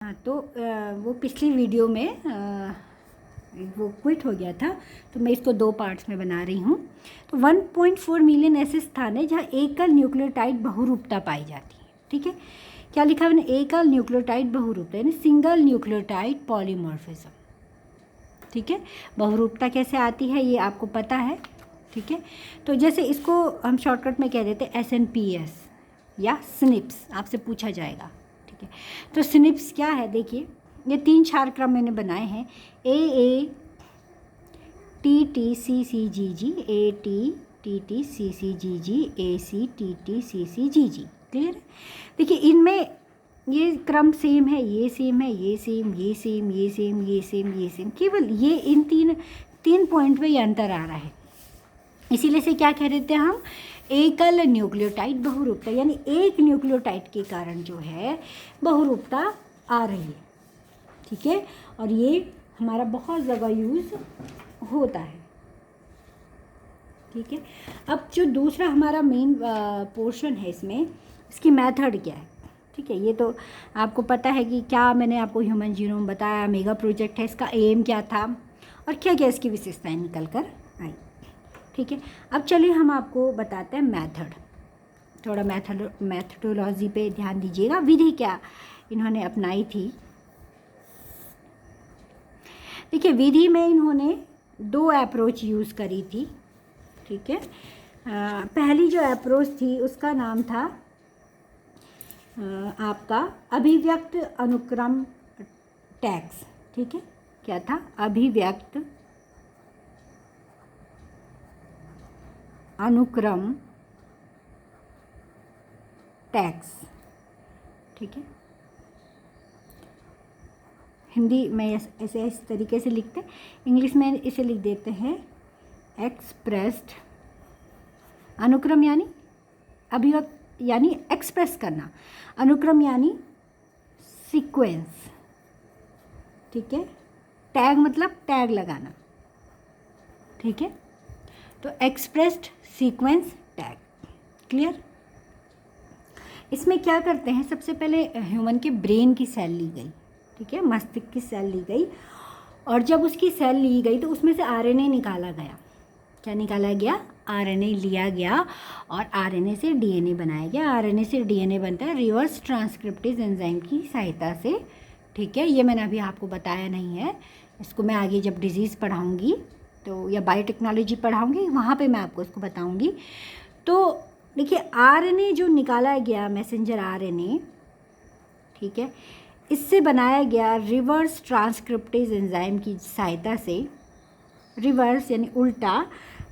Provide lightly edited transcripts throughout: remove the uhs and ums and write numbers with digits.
वो पिछली वीडियो में वो क्विट हो गया था, तो मैं इसको 2 पार्ट्स में बना रही हूँ। तो 1.4 मिलियन ऐसे स्थान है जहाँ एकल न्यूक्लियोटाइड बहुरूपता पाई जाती है। ठीक है, क्या लिखा है मैंने? एकल न्यूक्लियोटाइड बहुरूपता, यानी सिंगल न्यूक्लियोटाइड पॉलीमॉर्फिज्म। ठीक है, बहुरूपता कैसे आती है ये आपको पता है। ठीक है, तो जैसे इसको हम शॉर्टकट में कह देते हैं SNPs या स्निप्स, आपसे पूछा जाएगा। ठीक है, तो स्निप्स क्या है? देखिए, ये 3 क्षार क्रम मैंने बनाए हैं, AATTCCGG, ATTTCCGG, ACTTCCGG। क्लियर है? देखिए, इनमें ये क्रम सेम है, ये सेम है, ये सेम, ये सेम, ये सेम, ये सेम, ये सेम, केवल ये इन तीन पॉइंट पे ये अंतर आ रहा है। इसीलिए से क्या कह देते हैं हम? एकल न्यूक्लियोटाइड बहुरूपता, यानी एक न्यूक्लियोटाइड के कारण जो है बहुरूपता आ रही है। ठीक है, और ये हमारा बहुत जगह यूज़ होता है। ठीक है, अब जो दूसरा हमारा मेन पोर्शन है इसमें, इसकी मेथड क्या है? ठीक है, ये तो आपको पता है कि क्या मैंने आपको ह्यूमन जीनोम बताया, मेगा प्रोजेक्ट है, इसका एम क्या था और क्या क्या इसकी विशेषताएं निकल कर आई। ठीक है, अब चलिए हम आपको बताते हैं मेथड। थोड़ा मैथडोलॉजी पे ध्यान दीजिएगा, विधि क्या इन्होंने अपनाई थी। देखिए, विधि में इन्होंने 2 अप्रोच यूज़ करी थी। ठीक है, पहली जो अप्रोच थी उसका नाम था आपका अभिव्यक्त अनुक्रम टैग्स। ठीक है, क्या था? अभिव्यक्त अनुक्रम टैग्स। ठीक है, हिंदी में ऐसे इस तरीके से लिखते हैं, इंग्लिश में इसे लिख देते हैं एक्सप्रेस्ड। अनुक्रम यानी अभिव्यक्त यानी एक्सप्रेस करना, अनुक्रम यानी सीक्वेंस। ठीक है, टैग मतलब टैग लगाना। ठीक है, तो एक्सप्रेस्ड सीक्वेंस टैग। क्लियर? इसमें क्या करते हैं? सबसे पहले ह्यूमन के ब्रेन की सेल ली गई। ठीक है, मस्तिष्क की सेल ली गई, और जब उसकी सेल ली गई तो उसमें से RNA निकाला गया। क्या निकाला गया? RNA लिया गया, और RNA से DNA बनाया गया। RNA से DNA बनता है रिवर्स ट्रांसक्रिप्टेज एंजाइम की सहायता से। ठीक है, ये मैंने अभी आपको बताया नहीं है, इसको मैं आगे जब डिजीज़ पढ़ाऊँगी तो या बायोटेक्नोलॉजी पढ़ाऊँगी वहाँ पे मैं आपको इसको बताऊँगी। तो देखिए, RNA जो निकाला गया, मैसेंजर RNA, ठीक है, इससे बनाया गया रिवर्स ट्रांसक्रिप्टेज एंजाइम की सहायता से। रिवर्स यानी उल्टा,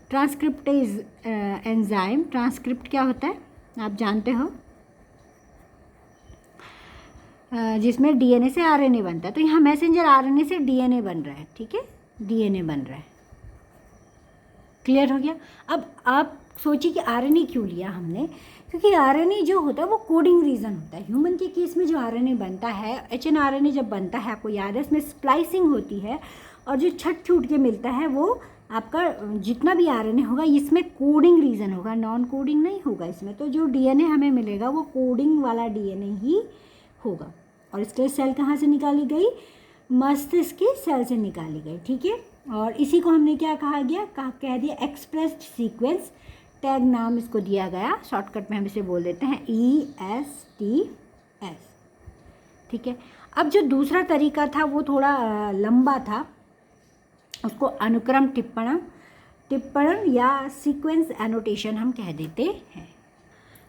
ट्रांसक्रिप्टेज एंजाइम, ट्रांसक्रिप्ट क्या होता है आप जानते हो, जिसमें DNA से RNA बनता है। तो यहाँ मैसेंजर RNA से DNA बन रहा है। ठीक है, DNA बन रहा है। क्लियर हो गया? अब आप सोचिए कि RNA क्यों लिया हमने? क्योंकि RNA जो होता है वो कोडिंग रीजन होता है। ह्यूमन के केस में जो RNA बनता है, hnRNA जब बनता है, आपको याद है, इसमें स्प्लाइसिंग होती है, और जो छट छूट के मिलता है वो आपका जितना भी RNA होगा इसमें कोडिंग रीजन होगा, नॉन कोडिंग नहीं होगा इसमें। तो जो DNA हमें मिलेगा वो कोडिंग वाला DNA ही होगा। और इसके सेल कहाँ से निकाली गई? मस्तिष्क की सेल से निकाली गई। ठीक है, और इसी को हमने क्या कहा गया? कह दिया एक्सप्रेस्ड सीक्वेंस टैग, नाम इसको दिया गया। शॉर्टकट में हम इसे बोल देते हैं ESTS। ठीक है, अब जो दूसरा तरीका था वो थोड़ा लंबा था, उसको अनुक्रम टिप्पण या सीक्वेंस एनोटेशन हम कह देते हैं।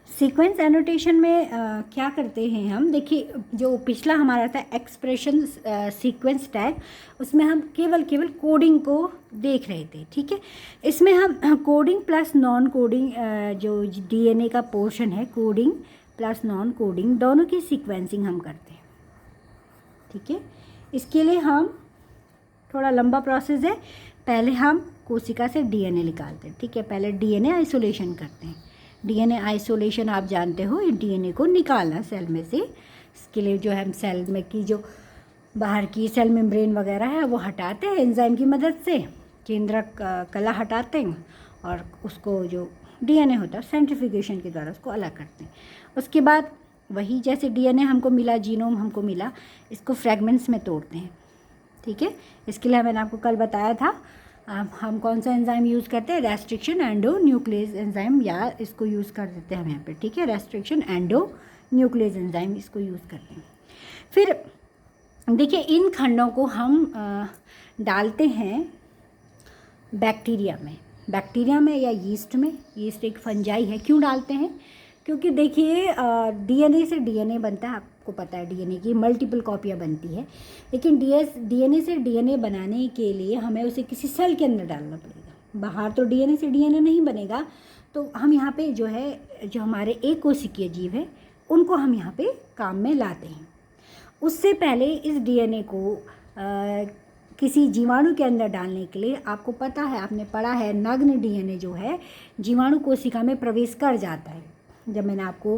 सीक्वेंस एनोटेशन में क्या करते हैं हम? देखिए, जो पिछला हमारा था एक्सप्रेशन सीक्वेंस टैग, उसमें हम केवल कोडिंग को देख रहे थे। ठीक है, इसमें हम कोडिंग प्लस नॉन कोडिंग, जो DNA का पोर्शन है, कोडिंग प्लस नॉन कोडिंग दोनों की सीक्वेंसिंग हम करते हैं। ठीक है, इसके लिए हम थोड़ा लंबा प्रोसेस है। पहले हम कोशिका से DNA निकालते हैं। ठीक है, पहले DNA आइसोलेशन करते हैं। DNA आइसोलेशन आप जानते हो, ये DNA को निकालना सेल में से। इसके लिए जो हम सेल में की जो बाहर की सेल मेम्ब्रेन वगैरह है वो हटाते हैं एंजाइम की मदद से, केंद्रक कला हटाते हैं, और उसको जो DNA होता है सेंट्रीफ्यूगेशन के द्वारा उसको अलग करते हैं। उसके बाद वही जैसे डीएनए हमको मिला, जीनोम हमको मिला, इसको फ्रेगमेंट्स में तोड़ते हैं। ठीक है, इसके लिए मैंने आपको कल बताया था हम कौन सा एंजाइम यूज़ करते हैं, रेस्ट्रिक्शन एंडो न्यूक्लियस एंजाइम, या इसको यूज़ कर देते हैं हम यहाँ पे। ठीक है, रेस्ट्रिक्शन एंडो न्यूक्लियस एंजाइम इसको यूज़ करते हैं। फिर देखिए इन खंडों को हम डालते हैं बैक्टीरिया में या यीस्ट में। यीस्ट एक फंजाई है। क्यों डालते हैं? क्योंकि देखिए डीएनए से डीएनए बनता है, आपको पता है डीएनए की मल्टीपल कॉपियाँ बनती है, लेकिन डीएनए से डीएनए बनाने के लिए हमें उसे किसी सेल के अंदर डालना पड़ेगा। बाहर तो डीएनए से डीएनए नहीं बनेगा, तो हम यहाँ पे जो है, जो हमारे एकोशिकीय जीव है उनको हम यहाँ पे काम में लाते हैं। उससे पहले इस डीएनए को किसी जीवाणु के अंदर डालने के लिए, आपको पता है, आपने पढ़ा है, नग्न डीएनए जो है जीवाणु कोशिका में प्रवेश कर जाता है। जब मैंने आपको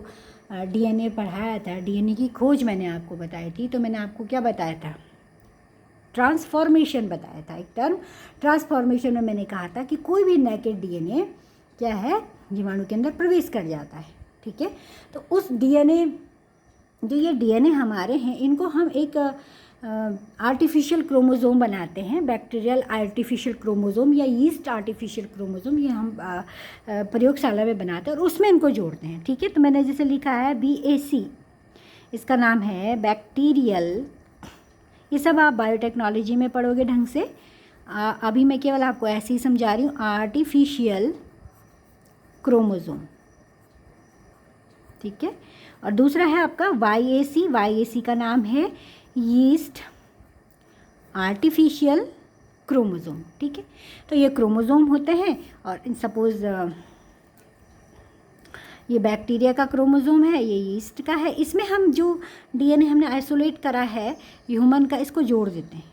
डीएनए पढ़ाया था, डीएनए की खोज मैंने आपको बताई थी, तो मैंने आपको क्या बताया था, ट्रांसफॉर्मेशन बताया था। एक टर्म ट्रांसफॉर्मेशन में मैंने कहा था कि कोई भी नेकेड डीएनए क्या है, जीवाणु के अंदर प्रवेश कर जाता है। ठीक है, तो उस डीएनए, जो ये डीएनए हमारे हैं, इनको हम एक आर्टिफिशियल क्रोमोज़ोम बनाते हैं, बैक्टीरियल आर्टिफिशियल क्रोमोज़ोम या यीस्ट आर्टिफिशियल क्रोमोज़ोम, ये हम प्रयोगशाला में बनाते हैं और उसमें इनको जोड़ते हैं। ठीक है, तो मैंने जैसे लिखा है BAC, इसका नाम है बैक्टीरियल, ये सब आप बायोटेक्नोलॉजी में पढ़ोगे ढंग से। अभी मैं केवल आपको ऐसे ही समझा रही हूँ, आर्टिफिशियल क्रोमोज़ोम। ठीक है, और दूसरा है आपका YAC का नाम है यीस्ट आर्टिफिशियल क्रोमोज़ोम। ठीक है, तो ये क्रोमोज़ोम होते हैं, और सपोज़ ये बैक्टीरिया का क्रोमोज़ोम है, ये यीस्ट का है। इसमें हम जो डीएनए हमने आइसोलेट करा है ह्यूमन का, इसको जोड़ देते हैं।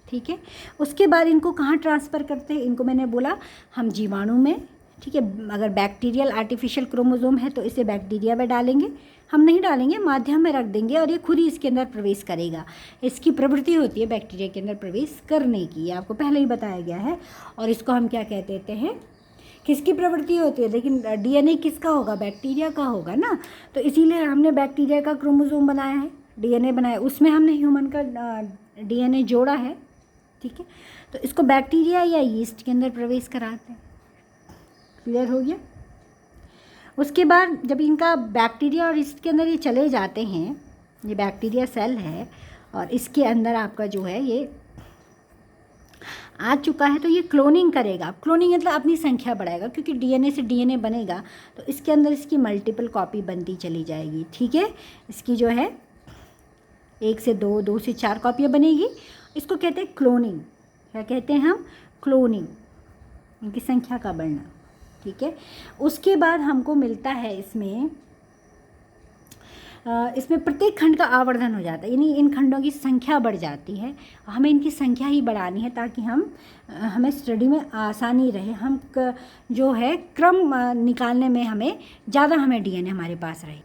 ठीक है, उसके बाद इनको कहाँ ट्रांसफ़र करते हैं? इनको मैंने बोला हम जीवाणु में। ठीक है, अगर बैक्टीरियल आर्टिफिशियल क्रोमोज़ोम है तो इसे बैक्टीरिया में डालेंगे, हम नहीं डालेंगे, माध्यम में रख देंगे और ये खुद ही इसके अंदर प्रवेश करेगा। इसकी प्रवृत्ति होती है बैक्टीरिया के अंदर प्रवेश करने की, ये आपको पहले ही बताया गया है। और इसको हम क्या कहते देते हैं, किसकी प्रवृत्ति होती है? लेकिन डीएनए किसका होगा? बैक्टीरिया का होगा ना। तो इसीलिए हमने बैक्टीरिया का क्रोमोज़ोम बनाया है, डीएनए बनाया, उसमें हमने ह्यूमन का डीएनए जोड़ा है। ठीक है, तो इसको बैक्टीरिया या यीस्ट के अंदर प्रवेश कराते हैं। क्लियर हो गया? उसके बाद जब इनका बैक्टीरिया और यीस्ट के अंदर ये चले जाते हैं, ये बैक्टीरिया सेल है और इसके अंदर आपका जो है ये आ चुका है, तो ये क्लोनिंग करेगा। क्लोनिंग मतलब अपनी संख्या बढ़ाएगा, क्योंकि डीएनए से डीएनए बनेगा तो इसके अंदर इसकी मल्टीपल कॉपी बनती चली जाएगी। ठीक है, इसकी जो है 1 से 2, 2 से 4 कॉपियाँ बनेगी। इसको कहते हैं क्लोनिंग। क्या कहते हैं हम? क्लोनिंग, इनकी संख्या का बढ़ना। ठीक है, उसके बाद हमको मिलता है इसमें प्रत्येक खंड का आवर्धन हो जाता है, यानी इन खंडों की संख्या बढ़ जाती है। हमें इनकी संख्या ही बढ़ानी है ताकि हमें स्टडी में आसानी रहे। हम जो है क्रम निकालने में हमें डीएनए हमारे पास रहे।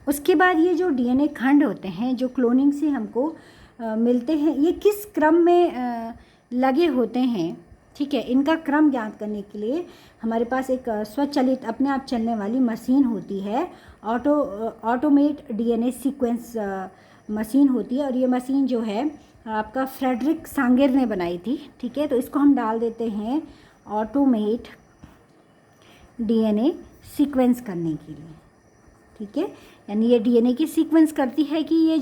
उसके बाद ये जो डीएनए खंड होते हैं जो क्लोनिंग से हमको मिलते हैं, ये किस क्रम में लगे होते हैं? ठीक है, इनका क्रम ज्ञात करने के लिए हमारे पास एक स्वचालित अपने आप चलने वाली मशीन होती है, ऑटोमेट डीएनए सीक्वेंस मशीन होती है। और ये मशीन जो है आपका फ्रेडरिक सांगर ने बनाई थी। ठीक है, तो इसको हम डाल देते हैं ऑटोमेट डीएनए सीक्वेंस करने के लिए। ठीक है, यानी ये डीएनए की सीक्वेंस करती है कि ये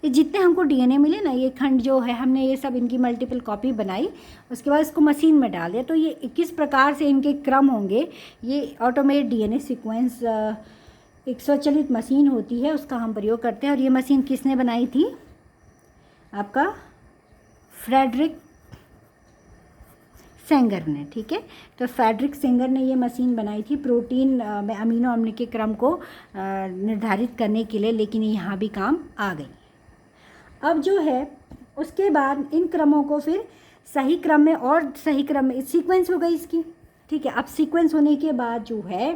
जितने हमको डीएनए मिले ना, ये खंड जो है हमने ये सब इनकी मल्टीपल कॉपी बनाई, उसके बाद इसको मशीन में डाल दिया, तो ये किस प्रकार से इनके क्रम होंगे, ये ऑटोमेट डीएनए सीक्वेंस एक स्वचालित मशीन होती है, उसका हम प्रयोग करते हैं। और ये मशीन किसने बनाई थी? आपका फ्रेडरिक सेंगर ने। ठीक है, तो फ्रेडरिक सेंगर ने ये मशीन बनाई थी प्रोटीन में अमीनो अम्ल के क्रम को निर्धारित करने के लिए, लेकिन ये यहाँ भी काम आ गई। अब जो है उसके बाद इन क्रमों को फिर सही क्रम में और सही क्रम में सीक्वेंस हो गई इसकी। ठीक है, अब सीक्वेंस होने के बाद जो है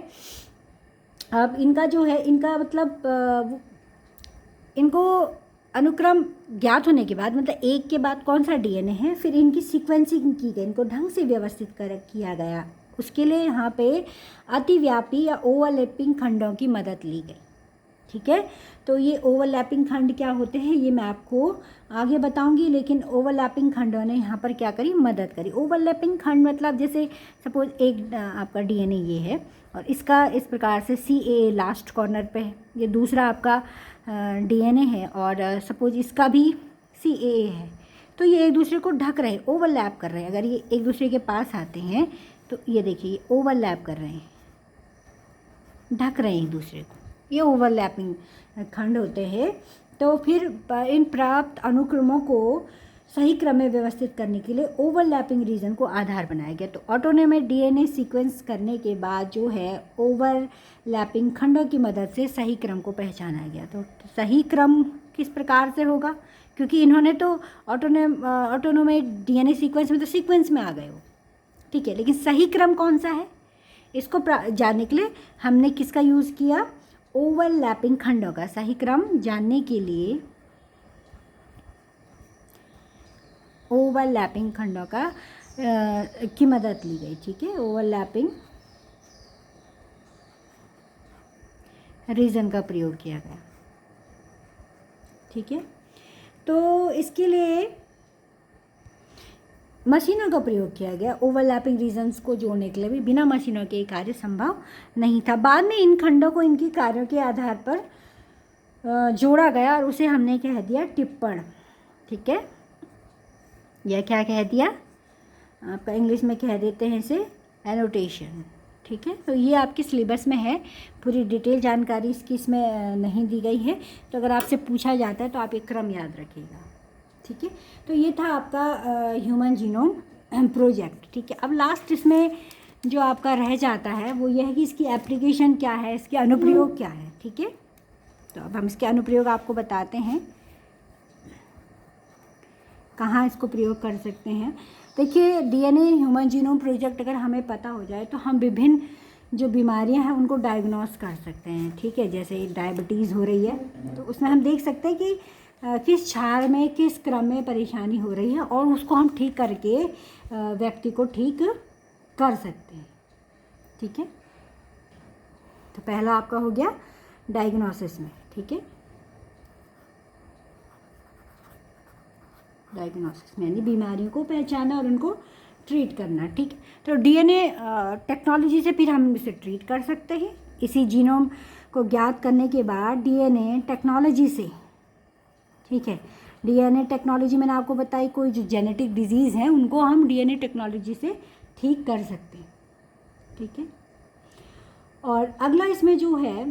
अब इनका जो है इनका मतलब इनको अनुक्रम ज्ञात होने के बाद, मतलब एक के बाद कौन सा डीएनए है, फिर इनकी सीक्वेंसिंग की गई, इनको ढंग से व्यवस्थित किया गया। उसके लिए यहाँ पे अतिव्यापी या ओवरलैपिंग खंडों की मदद ली गई। ठीक है, तो ये ओवरलैपिंग खंड क्या होते हैं ये मैं आपको आगे बताऊंगी, लेकिन ओवरलैपिंग खंडों ने यहाँ पर क्या करी, मदद करी। ओवरलैपिंग खंड मतलब जैसे सपोज एक आपका डीएनए ये है और इसका इस प्रकार से CAA लास्ट कॉर्नर पे है, ये दूसरा आपका डीएनए है और सपोज इसका भी CAA है, तो ये एक दूसरे को ढक रहे, ओवरलैप कर रहे हैं। अगर ये एक दूसरे के पास आते हैं तो ये देखिए ये ओवरलैप कर रहे हैं, ढक रहे हैं एक दूसरे को, ये ओवरलैपिंग खंड होते हैं। तो फिर इन प्राप्त अनुक्रमों को सही क्रम में व्यवस्थित करने के लिए ओवरलैपिंग रीजन को आधार बनाया गया। तो ऑटोनोमस डीएनए सीक्वेंस करने के बाद जो है ओवरलैपिंग खंडों की मदद से सही क्रम को पहचाना गया। तो सही क्रम किस प्रकार से होगा, क्योंकि इन्होंने तो ऑटोनोमस डीएनए सीक्वेंस में तो सीक्वेंस में आ गए हो, ठीक है, लेकिन सही क्रम कौन सा है इसको जानने के लिए हमने किसका यूज़ किया, ओवरलैपिंग खंडों का सही क्रम जानने के लिए ओवरलैपिंग खंडों का की मदद ली गई। ठीक है, ओवरलैपिंग रीजन का प्रयोग किया गया। ठीक है, तो इसके लिए मशीनों का प्रयोग किया गया। ओवरलैपिंग रीजन्स को जोड़ने के लिए भी बिना मशीनों के कार्य संभव नहीं था। बाद में इन खंडों को इनकी कार्यों के आधार पर जोड़ा गया और उसे हमने कह दिया टिप्पण। ठीक है, यह क्या कह दिया, आपका इंग्लिश में कह देते हैं इसे एनोटेशन। ठीक है, तो ये आपके सिलेबस में है, पूरी डिटेल जानकारी इसकी इसमें नहीं दी गई है, तो अगर आपसे पूछा जाता है तो आप एक क्रम याद रखिएगा। ठीक है, तो ये था आपका ह्यूमन जीनोम प्रोजेक्ट। ठीक है, अब लास्ट इसमें जो आपका रह जाता है वो यह है कि इसकी एप्लीकेशन क्या है, इसके अनुप्रयोग क्या है। ठीक है, तो अब हम इसके अनुप्रयोग आपको बताते हैं, कहाँ इसको प्रयोग कर सकते हैं। देखिए, डीएनए ह्यूमन जीनोम प्रोजेक्ट अगर हमें पता हो जाए तो हम विभिन्न जो बीमारियां हैं उनको डायग्नोस कर सकते हैं। ठीक है, जैसे डायबिटीज़ हो रही है तो उसमें हम देख सकते हैं कि किस क्षार में किस क्रम में परेशानी हो रही है और उसको हम ठीक करके व्यक्ति को ठीक कर सकते हैं। ठीक है, तो पहला आपका हो गया डायग्नोसिस में। ठीक है, डायग्नोसिस में यानी बीमारियों को पहचाना और उनको ट्रीट करना। ठीक है, तो डीएनए टेक्नोलॉजी से फिर हम इसे ट्रीट कर सकते हैं। इसी जीनोम को ज्ञात करने के बाद डीएनए टेक्नोलॉजी से, ठीक है, डीएनए टेक्नोलॉजी मैंने आपको बताई, कोई जो जेनेटिक डिजीज़ हैं उनको हम डीएनए टेक्नोलॉजी से ठीक कर सकते हैं। ठीक है, और अगला इसमें जो है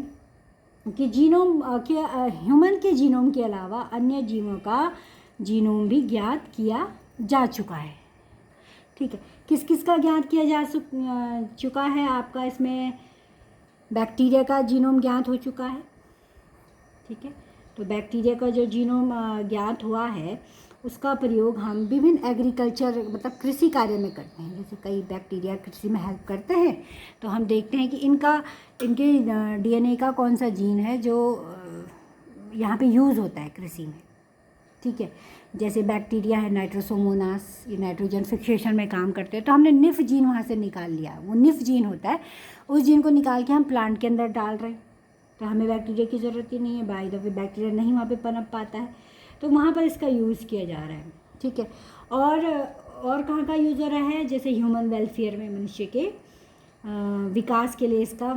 कि जीनोम के ह्यूमन के जीनोम के अलावा अन्य जीवों का जीनोम भी ज्ञात किया जा चुका है। ठीक है, किस किस का ज्ञात किया जा चुका है, आपका इसमें बैक्टीरिया का जीनोम ज्ञात हो चुका है। ठीक है, तो बैक्टीरिया का जो जीनोम ज्ञात हुआ है उसका प्रयोग हम विभिन्न एग्रीकल्चर मतलब कृषि कार्य में करते हैं। जैसे कई बैक्टीरिया कृषि में हेल्प करते हैं, तो हम देखते हैं कि इनके डीएनए का कौन सा जीन है जो यहाँ पे यूज़ होता है कृषि में। ठीक है, जैसे बैक्टीरिया है नाइट्रोसोमोनास, ये नाइट्रोजन फिक्सेशन में काम करते हैं, तो हमने निफ जीन वहाँ से निकाल लिया। वो निफ जीन होता है, उस जीन को निकाल के हम प्लांट के अंदर डाल रहे हैं, तो हमें बैक्टीरिया की ज़रूरत ही नहीं है। बाय द वे बैक्टीरिया नहीं वहाँ पे पनप पाता है, तो वहाँ पर इसका यूज़ किया जा रहा है। ठीक है, और कहाँ का यूज़ हो रहा है, जैसे ह्यूमन वेलफेयर में मनुष्य के विकास के लिए इसका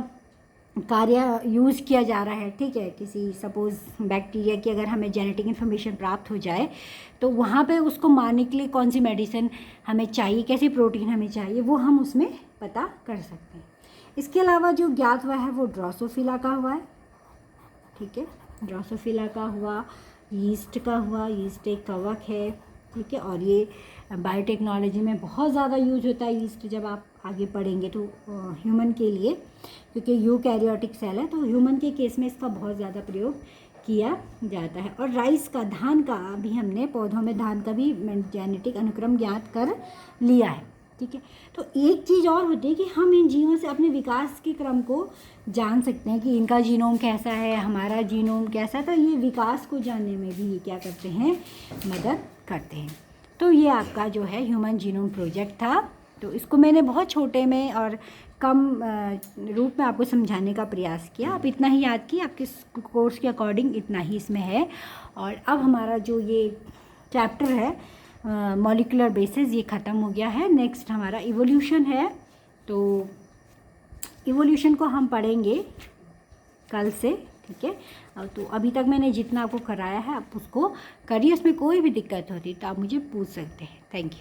कार्य यूज़ किया जा रहा है। ठीक है, किसी सपोज़ बैक्टीरिया की अगर हमें जेनेटिक इन्फॉर्मेशन प्राप्त हो जाए तो वहाँ पे उसको मारने के लिए कौन सी मेडिसिन हमें चाहिए, कैसी प्रोटीन हमें चाहिए, वो हम उसमें पता कर सकते हैं। इसके अलावा जो ज्ञात हुआ है वो ड्रोसोफिला का हुआ है। ठीक है, ड्रोसोफिला का हुआ, यीस्ट का हुआ, यीस्ट एक कवक है। ठीक है, और ये बायोटेक्नोलॉजी में बहुत ज़्यादा यूज होता है यीस्ट, जब आप आगे पढ़ेंगे तो ह्यूमन के लिए, क्योंकि यूकैरियोटिक सेल है, तो ह्यूमन के केस में इसका बहुत ज़्यादा प्रयोग किया जाता है। और राइस का, धान का भी हमने पौधों में धान का भी जेनेटिक अनुक्रम ज्ञात कर लिया है। ठीक है, तो एक चीज़ और होती है कि हम इन जीवों से अपने विकास के क्रम को जान सकते हैं कि इनका जीनोम कैसा है, हमारा जीनोम कैसा है, तो ये विकास को जानने में भी ये क्या करते हैं, मदद करते हैं। तो ये आपका जो है ह्यूमन जीनोम प्रोजेक्ट था। तो इसको मैंने बहुत छोटे में और कम रूप में आपको समझाने का प्रयास किया। आप इतना ही याद किए, आपके कोर्स के अकॉर्डिंग इतना ही इसमें है। और अब हमारा जो ये चैप्टर है मॉलिक्यूलर बेसिस ये ख़त्म हो गया है। नेक्स्ट हमारा इवोल्यूशन है, तो इवोल्यूशन को हम पढ़ेंगे कल से, ठीक है। तो अभी तक मैंने जितना आपको कराया है आप उसको करिए, उसमें कोई भी दिक्कत होती तो आप मुझे पूछ सकते हैं। Thank you.